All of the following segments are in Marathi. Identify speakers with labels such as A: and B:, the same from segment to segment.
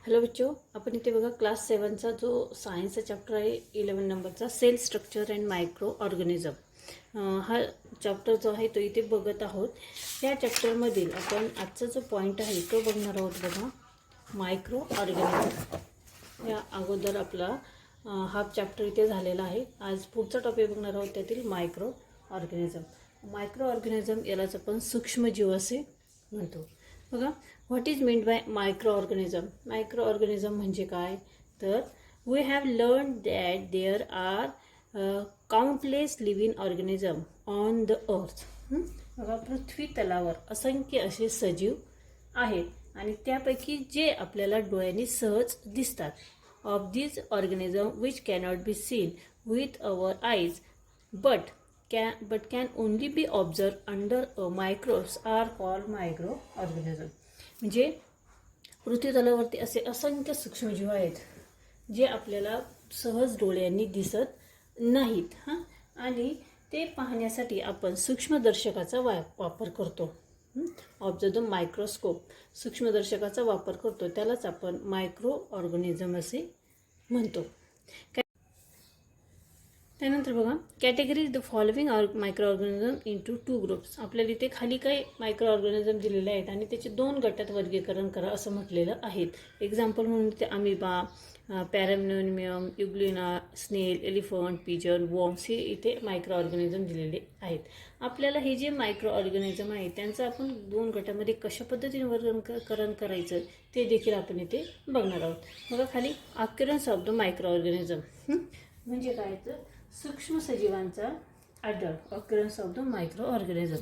A: हेलो बच्चों, आपण इथे बघा क्लास 7चा जो सायन्सचा चॅप्टर आहे 11 नंबरचा cell structure and micro organism हा चॅप्टर जो आहे तो इथे बघत आहोत. या चॅप्टरमधील आपण आजचा जो पॉईंट आहे तो बघणार आहोत. बघा, मायक्रो ऑर्गॅनिझम. या अगोदर आपला हाफ चॅप्टर इथे झालेला आहे. आज पुढचा टॉपिक बघणार आहोत, त्यातील मायक्रो ऑर्गॅनिझम. मायक्रो ऑर्गॅनिझम यालाच आपण सूक्ष्मजीव असे म्हणतो. बघा, what is meant by micro organism. Micro organism म्हणजे काय, तर we have learn that there are countless living organism on the earth. बघा, पृथ्वी तलावर असंख्य असे सजीव आहेत आणि त्यापैकी जे आपल्याला डोळ्यांनी सहज दिसतात. Of these organism which cannot be seen with our eyes but can only be observed under a microscope are called micro organism. म्हणजे पृथ्वीतलावरती असे असंख्य सूक्ष्मजीव आहेत जे आपल्याला सहज डोळ्यांनी दिसत नाहीत. आणि ते पाहण्यासाठी आपण सूक्ष्मदर्शकाचा वापर करतो. ऑब्झर्व द मायक्रोस्कोप, सूक्ष्मदर्शकाचा वापर करतो, त्यालाच आपण मायक्रो ऑर्गॅनिझम असे म्हणतो. त्यानंतर बघा, category the following micro organism into 2 groups. आपल्याला इथे खाली काही मायक्रो ऑर्गॅनिझम दिलेले आहेत आणि त्याचे 2 गटात वर्गीकरण करा असं म्हटलेलं आहे. एक्झाम्पल म्हणून ते अमिबा, पॅरामिनियम, युग्लिना, स्नेल, एलिफंट, पिजन, वॉर्म्स हे इथे मायक्रो ऑर्गॅनिझम दिलेले आहेत. आपल्याला हे जे मायक्रो ऑर्गॅनिझम आहे त्यांचं आपण 2 गटामध्ये कशा पद्धतीने वर्गीकरण करायचं ते देखील आपण इथे बघणार आहोत. बघा, खाली occurrence of the micro organism म्हणजे काय, तर सूक्ष्म सजीवांचा आढळ. Occurrence of the micro organism.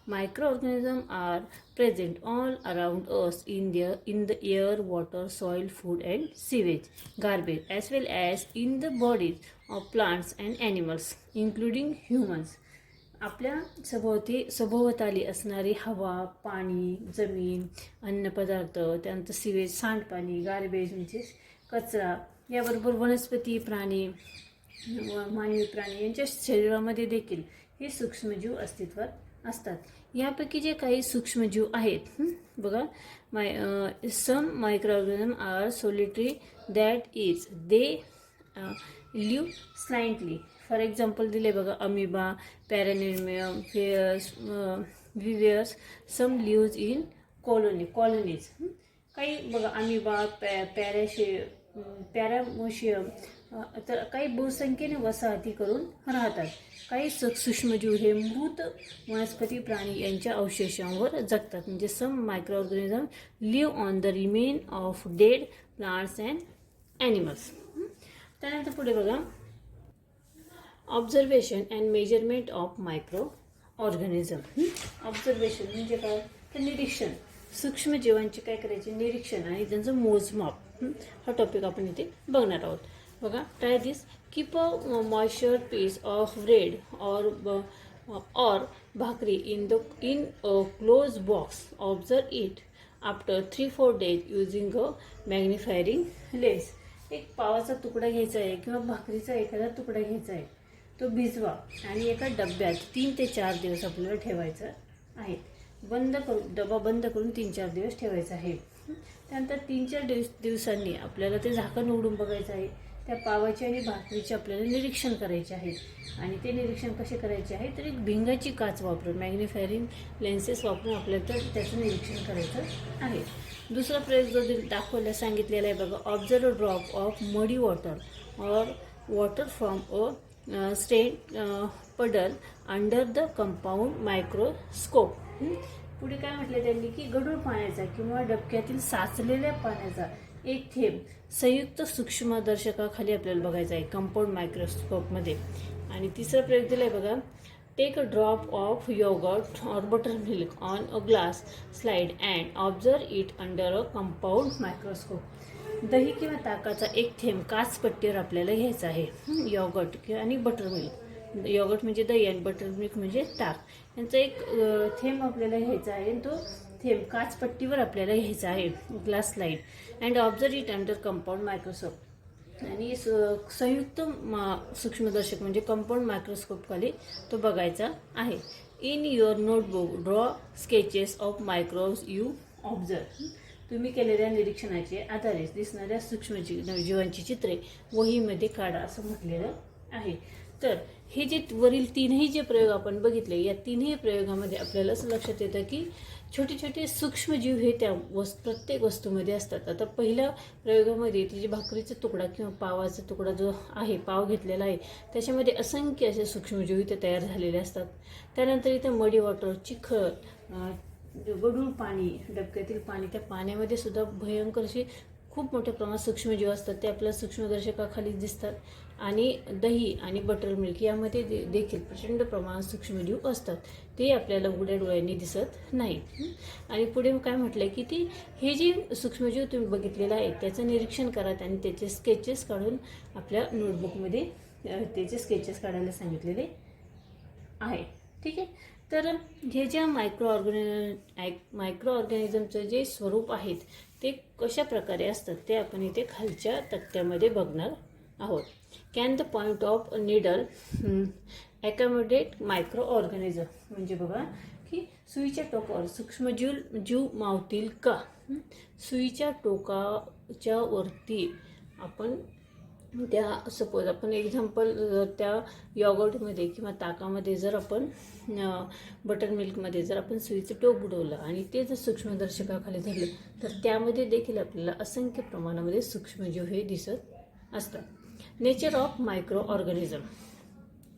A: Micro organism are present all around us in the air, water, soil, food and sewage, garbage, as well as in the bodies of plants and animals including humans. आपल्या सभोवताली असणारी हवा, पाणी, जमीन, अन्नपदार्थ, त्यानंतर सीवेज, सांडपाणी, गार्बेज म्हणजे कचरा, याबरोबर वनस्पती, प्राणी, मानवी प्राणी यांच्या शरीरामध्ये देखील हे सूक्ष्मजीव अस्तित्वात असतात. यापैकी जे काही सूक्ष्मजीव आहेत, बघा, some microorganism are solitary, that is they live silently. For example दिले बघा, अमिबा, पॅरानिमियम, विवियर्स. Some lives in colonies. काही बघा, अमिबा, पॅरामोशियम, तर काही बहुसंख्येने वसाहती करून राहतात. काही सूक्ष्मजीव हे मृत वनस्पती, प्राणी यांच्या अवशेषांवर जगतात. म्हणजे some microorganism live on the remain of dead plants and animals. त्यानंतर पुढे बघा, observation and measurement of micro organism. Observation म्हणजे काय, तर निरीक्षण. सूक्ष्मजीवांचे काय करायचे, निरीक्षण आणि त्यांचं मोजमाप. हा टॉपिक आपण इथे बघणार आहोत. बघा, try this. Keep a moisture piece of bread और bhakri in a close box. Observe it after 3-4 days using a magnifying lens. एक पावाचा तुकडा घ्यायचा आहे किंवा भाकरीचा एखादा तुकडा घ्यायचा आहे, तो भिजवा आणि एका डब्यात 3 ते 4 दिवस आपल्याला ठेवायचं आहे. डबा बंद करून 3-4 दिवस ठेवायचा आहे. त्यानंतर 3-4 दिवसांनी आपल्याला ते झाकण उघडून बघायचं आहे. त्या पावाचे आणि भाकरीचे आपल्याला निरीक्षण करायचे आहे. आणि ते निरीक्षण कसे करायचे आहे, तर एक भिंगाची काच वापरून, मॅग्निफायरिंग लेन्सेस वापरून आपल्याला त्याचं निरीक्षण करायचं आहे. दुसरा प्रयोग जो दाखवला सांगितलेला आहे बघा, ऑब्झर्व अ ड्रॉप ऑफ मडी वॉटर और वॉटर फ्रॉम अ स्टेन पडल अंडर द कंपाऊंड मायक्रोस्कोप. पुढे काय म्हटलं त्यांनी, की गढूळ पाण्याचा किंवा डबक्यातील साचलेल्या पाण्याचा एक थेंब संयुक्त सूक्ष्मदर्शकाखाली आपल्याला बघायचा आहे, कंपाऊंड मायक्रोस्कोपमध्ये. आणि तिसरा प्रयोग दिला आहे बघा, take a drop of yogurt और buttermilk on a glass slide and observe it under a compound microscope. दही किंवा ताकाचा एक थेंब काचपट्टीवर आपल्याला घ्यायचा आहे. योगर्ट आणि बटर मिल्क. योगर्ट म्हणजे दही आणि बटर मिल्क म्हणजे ताक. यांचा एक थेंब आपल्याला घ्यायचा आहे. तो थेंब काचपट्टीवर आपल्याला घ्यायचा आहे, glass slide, and observe it under compound microscope. आणि संयुक्त सूक्ष्मदर्शक म्हणजे कंपाऊंड मायक्रोस्कोप खाली तो बघायचा आहे. In your notebook draw sketches of micros you observe. तुम्ही केलेल्या निरीक्षणाचे आधारे दिसणाऱ्या जीवांची चित्रे वहीमध्ये काढा असं म्हटलेलं आहे. तर हे जे वरील तीनही जे प्रयोग आपण बघितले, या तीनही प्रयोगामध्ये आपल्याला असं लक्षात येतं की छोटे छोटे सूक्ष्मजीव हे त्या प्रत्येक वस्तूमध्ये असतात. आता पहिल्या प्रयोगामध्ये ती जी भाकरीचा तुकडा किंवा पावाचा तुकडा जो आहे, पाव घेतलेला आहे, त्याच्यामध्ये असंख्य असे सूक्ष्मजीव इथे तयार झालेले असतात. त्यानंतर इथे मडी वॉटर, चिखल, गढूळ पाणी, डबक्यातील पाणी, त्या पाण्यामध्ये सुद्धा भयंकर असे खूप मोठ्या प्रमाणात सूक्ष्मजीव असतात. ते आपल्याला सूक्ष्मदर्शकाखाली दिसतात. आणि दही आणि बटर मिल्क यामध्ये देखील प्रचंड प्रमाणात सूक्ष्मजीव असतात. ते आपल्याला उघड्या डोळ्यांनी दिसत नाहीत. आणि पुढे काय म्हटलंय की हे जे सूक्ष्मजीव तुम्ही बघितलेलं आहे त्याचं निरीक्षण करा आणि त्याचे स्केचेस काढून आपल्या नोटबुकमध्ये त्याचे स्केचेस काढायला सांगितलेले आहे. ठीक आहे. तर हे ज्या मायक्रो ऑर्गॅनिझमचं जे स्वरूप आहेत ते कशा प्रकारे असतात ते आपण इथे खालच्या तक्त्यामध्ये बघणार आहोत. Can the point of needle accommodate micro organism, म्हणजे बघा की सुईच्या टोकावर सूक्ष्मजीव मावतील का. सुईच्या टोकाच्या वरती आपण त्या सपोज आपण एक्झाम्पल त्या यॉगर्टमध्ये किंवा ताकामध्ये जर आपण बटर मिल्कमध्ये जर आपण सुईचं टोक बुडवलं आणि ते जर सूक्ष्मदर्शकाखाली धरलं तर त्यामध्ये देखील आपल्याला असंख्य प्रमाणामध्ये सूक्ष्मजीव हे दिसत असतात. नेचर ऑफ मायक्रो ऑर्गॅनिझम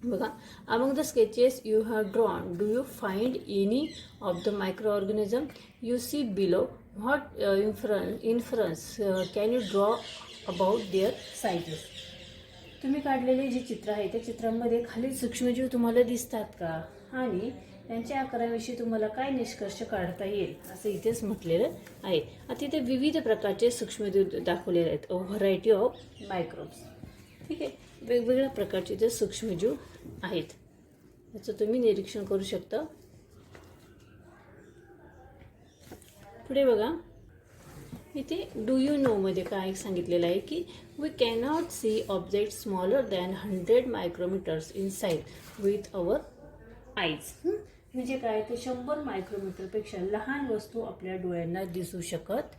A: बघा. Among the sketches you have drawn do you find any of the micro organism you see below. What inference can you draw about their sizes. तुम्ही काढलेले जे चित्र आहे त्या चित्रांमध्ये खालील सूक्ष्मजीव तुम्हाला दिसतात का आणि त्यांच्या आकाराविषयी तुम्हाला काय निष्कर्ष काढता येईल असं इथेच म्हटलेलं आहे. आता इथे विविध प्रकारचे सूक्ष्मजीव दाखवलेले आहेत. Variety of microbes. ठीक आहे. वेगवेगळ्या प्रकारचे जे सूक्ष्मजीव आहेत याचं तुम्ही निरीक्षण करू शकता. पुढे बघा इथे डू यू नो मध्ये काय सांगितलेलं आहे की we cannot see object smaller than 100 micrometres in size with our eyes. म्हणजे काय ते 100 मायक्रोमीटरपेक्षा लहान वस्तू आपल्या डोळ्यांना दिसू शकत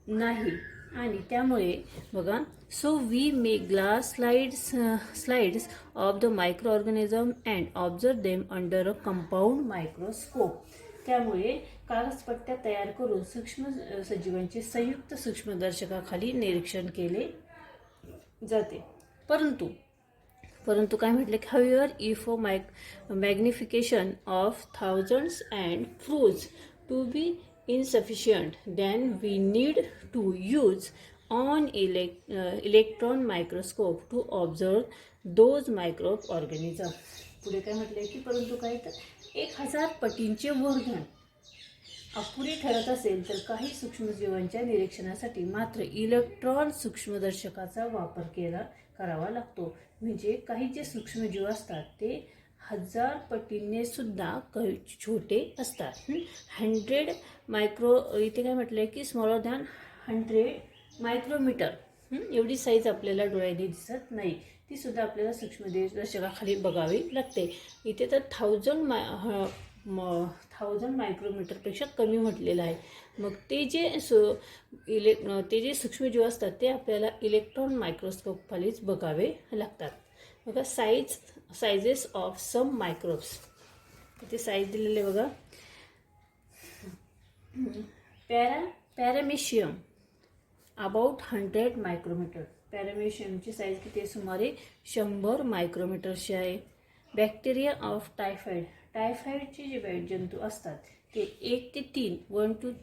A: नाही. आणि त्यामुळे बघा so we make glass slides of the micro organism and observe them under a compound microscope. त्यामुळे कागदपट्ट्या तयार करून सूक्ष्म सजीवांचे संयुक्त सूक्ष्मदर्शकाखाली निरीक्षण केले जाते. परंतु काय म्हटले की however if magnification of thousands and proves to be insufficient then we need to use an electron microscope to observe those microorganisms. पुढे काय म्हटले की परंतु काय तर 1000 पटींचे वर्धन अपुरे ठरत असेल तर काही सूक्ष्मजीवांच्या निरीक्षणासाठी मात्र इलेक्ट्रॉन सूक्ष्मदर्शकाचा वापर करावा लागतो. म्हणजे काही जे सूक्ष्मजीव असतात ते 1000 पटींनी सुद्धा छोटे असतात. 100 मायक्रो इथे काय म्हटलंय की स्मॉलर दॅन 100 मायक्रोमीटर एवढी साईज आपल्याला डोळ्याने दिसत नाही. ती सुद्धा आपल्याला सूक्ष्मदर्शकाखाली बघावी लागते. इथे तर 1000 मायक्रोमीटरपेक्षा कमी म्हटलेलं आहे. मग ते जे सूक्ष्मजीव असतात ते आपल्याला इलेक्ट्रॉन मायक्रोस्कोप खालीच बघावे लागतात. बघा साइजेस ऑफ सम मायक्रोब्स. इथे साईज दिलेले बघा. Paramecium about 100 micrometre. पॅरामेशियमची साईज किती आहे? सुमारे 100 मायक्रोमीटरची आहे. Bacteria of typhoid. टायफॉइडचे जे जंतू असतात ते 1 ते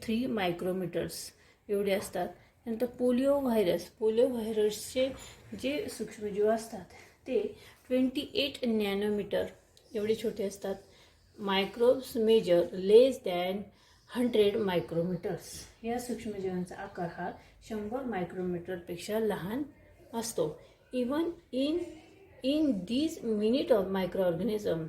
A: 3 मायक्रोमीटर्स एवढे असतात. नंतर पोलिओ व्हायरसचे जे सूक्ष्मजीव असतात ते 28 नॅनोमीटर एवढे छोटे असतात. Microbes measure less than 100 micrometres. या सूक्ष्मजीवांचा आकार हा 100 मायक्रोमीटरपेक्षा लहान असतो. Even in these minute microorganism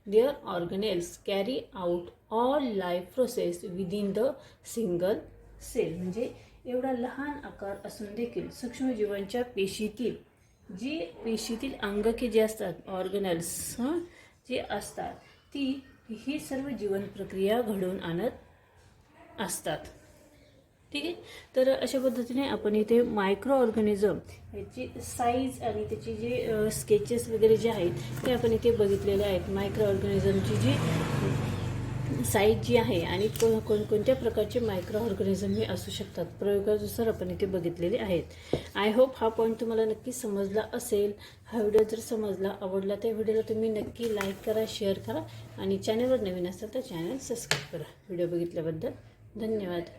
A: there organelles carry out all life process within the single cell. म्हणजे एवढा लहान आकार असून देखील सूक्ष्मजीवांच्या पेशीतील अंगके जे असतात ऑर्गनल्स जे असतात ही सर्व जीवन प्रक्रिया घडवून आणत असतात. ठीक आहे. तर अशा पद्धतीने आपण इथे मायक्रो ऑर्गॅनिझम याची साईज आणि त्याची जे स्केचेस वगैरे जे आहेत ते आपण इथे बघितलेले आहेत. मायक्रो ऑर्गॅनिझमची जी साईज जी आहे आणि कोणत्या प्रकारचे मायक्रो ऑर्गॅनिझम हे असू शकतात प्रयोगानुसार आपण इथे बघितलेले आहेत. आय होप हा पॉईंट तुम्हाला नक्की समजला असेल. हा व्हिडिओ जर समजला आवडला त्या व्हिडिओला तुम्ही नक्की लाईक करा, शेअर करा आणि चॅनलवर नवीन असाल तर चॅनल सबस्क्राईब करा. व्हिडिओ बघितल्याबद्दल धन्यवाद.